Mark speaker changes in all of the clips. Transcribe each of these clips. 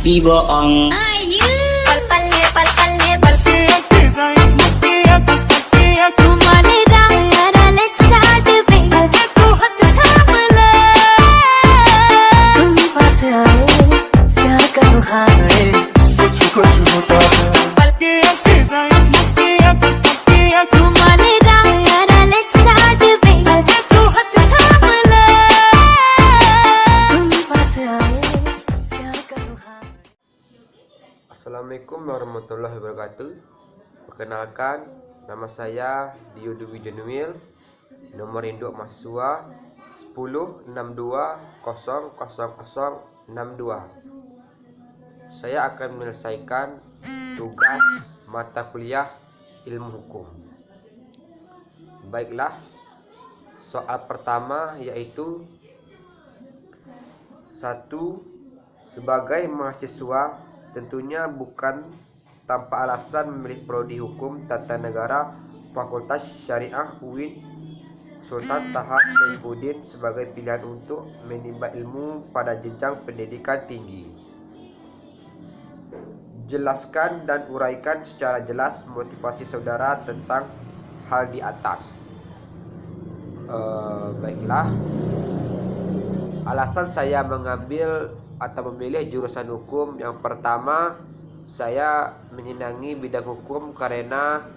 Speaker 1: tapi bohong.
Speaker 2: Assalamualaikum warahmatullahi wabarakatuh. Perkenalkan, nama saya Dio Dwi Januil, nomor induk mahasiswa 1062000062. Saya akan menyelesaikan tugas mata kuliah ilmu hukum. Baiklah, soal pertama yaitu 1. Sebagai mahasiswa tentunya bukan tanpa alasan memilih prodi hukum tata negara Fakultas Syariah UIN Sultan Taha Saifuddin sebagai pilihan untuk menimba ilmu pada jenjang pendidikan tinggi. Jelaskan dan uraikan secara jelas motivasi saudara tentang hal di atas. Baiklah, alasan saya mengambil atau memilih jurusan hukum, yang pertama, saya menyenangi bidang hukum karena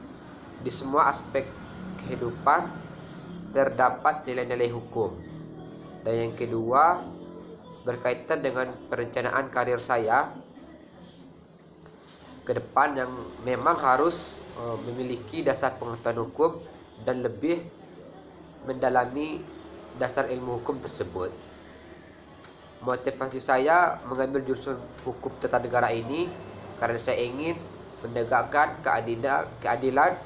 Speaker 2: di semua aspek kehidupan terdapat nilai-nilai hukum. Dan yang kedua, berkaitan dengan perencanaan karir saya ke depan yang memang harus memiliki dasar pengetahuan hukum dan lebih mendalami dasar ilmu hukum tersebut. Motivasi saya mengambil jurusan hukum tata negara ini karena saya ingin menegakkan keadilan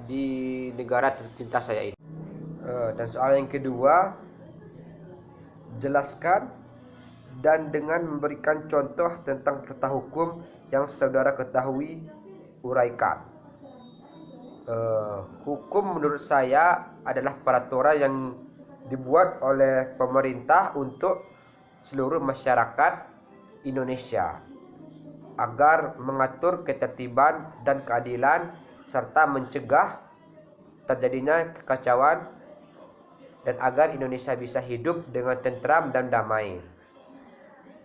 Speaker 2: di negara tercinta saya ini. Dan soal yang kedua, jelaskan dan dengan memberikan contoh tentang tata hukum yang saudara ketahui, uraikan. Hukum menurut saya adalah peraturan yang dibuat oleh pemerintah untuk seluruh masyarakat Indonesia agar mengatur ketertiban dan keadilan serta mencegah terjadinya kekacauan dan agar Indonesia bisa hidup dengan tentram dan damai.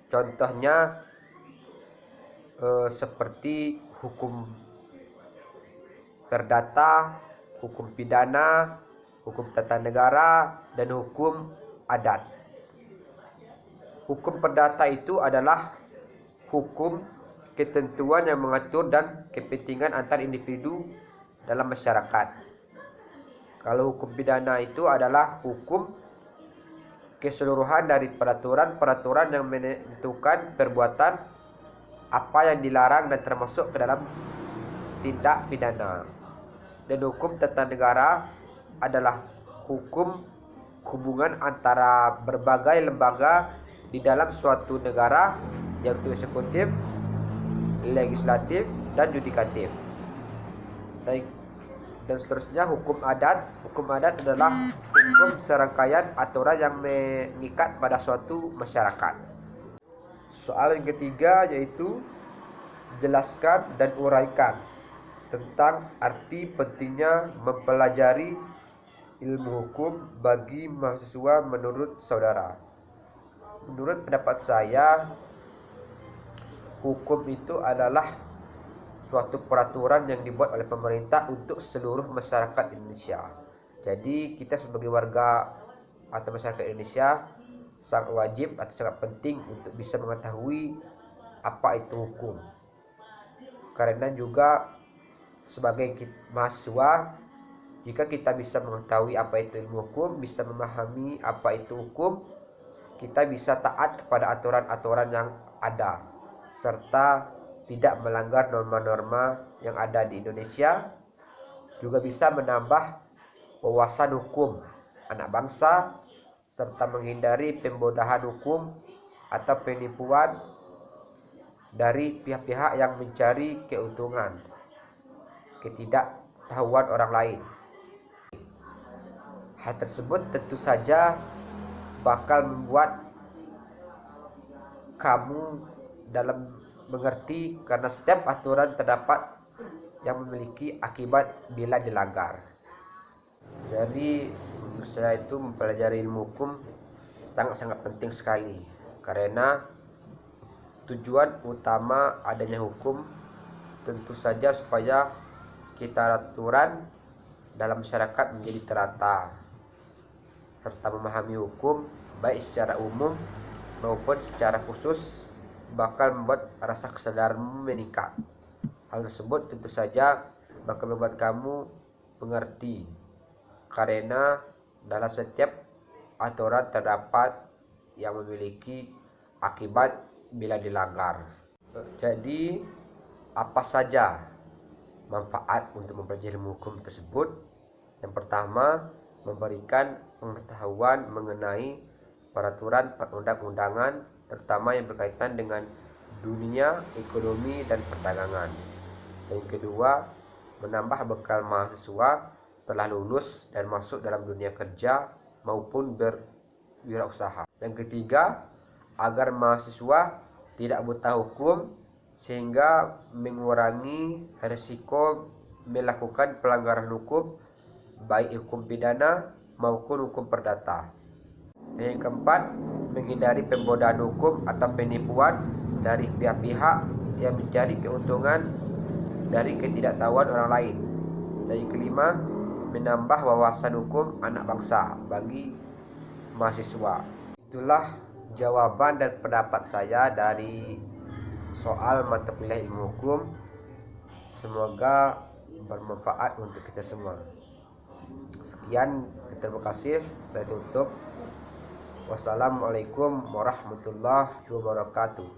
Speaker 2: Contohnya seperti hukum perdata, hukum pidana, hukum tata negara, dan hukum adat. Hukum perdata itu adalah hukum ketentuan yang mengatur dan kepentingan antar individu dalam masyarakat. Kalau hukum pidana itu adalah hukum keseluruhan dari peraturan-peraturan yang menentukan perbuatan apa yang dilarang dan termasuk ke dalam tindak pidana. Dan hukum tata negara adalah hukum hubungan antara berbagai lembaga di dalam suatu negara, yaitu eksekutif, legislatif, dan yudikatif. Dan seterusnya hukum adat. Hukum adat adalah hukum serangkaian aturan yang mengikat pada suatu masyarakat. Soal yang ketiga yaitu jelaskan dan uraikan tentang arti pentingnya mempelajari ilmu hukum bagi mahasiswa menurut saudara. Menurut pendapat saya, hukum itu adalah suatu peraturan yang dibuat oleh pemerintah untuk seluruh masyarakat Indonesia. Jadi kita sebagai warga atau masyarakat Indonesia sangat wajib atau sangat penting untuk bisa mengetahui apa itu hukum. Karena juga sebagai mahasiswa, jika kita bisa mengetahui apa itu ilmu hukum, bisa memahami apa itu hukum, kita bisa taat kepada aturan-aturan yang ada, serta tidak melanggar norma-norma yang ada di Indonesia. Juga bisa menambah wawasan hukum anak bangsa, serta menghindari pembodohan hukum atau penipuan dari pihak-pihak yang mencari keuntungan, ketidaktahuan orang lain. Hal tersebut tentu saja bakal membuat kamu dalam mengerti karena setiap aturan terdapat yang memiliki akibat bila dilanggar. Jadi menurut saya itu mempelajari ilmu hukum sangat-sangat penting sekali, karena tujuan utama adanya hukum tentu saja supaya kita aturan dalam masyarakat menjadi terata, serta memahami hukum baik secara umum maupun secara khusus bakal membuat rasa kesadaranmu meningkat. Hal tersebut tentu saja bakal membuat kamu mengerti, karena dalam setiap aturan terdapat yang memiliki akibat bila dilanggar. Jadi apa saja manfaat untuk mempelajari ilmu hukum tersebut? Yang pertama, memberikan pengetahuan mengenai peraturan perundang-undangan, terutama yang berkaitan dengan dunia, ekonomi, dan perdagangan. Yang kedua, menambah bekal mahasiswa telah lulus dan masuk dalam dunia kerja maupun berwirausaha. Yang ketiga, agar mahasiswa tidak buta hukum sehingga mengurangi risiko melakukan pelanggaran hukum, baik hukum pidana maupun hukum perdata. Yang keempat, menghindari pembodohan hukum atau penipuan dari pihak-pihak yang mencari keuntungan dari ketidaktahuan orang lain. Dan yang kelima, menambah wawasan hukum anak bangsa bagi mahasiswa. Itulah jawaban dan pendapat saya dari soal mata kuliah ilmu hukum. Semoga bermanfaat untuk kita semua. Sekian, terima kasih. Saya tutup. Wassalamualaikum warahmatullahi wabarakatuh.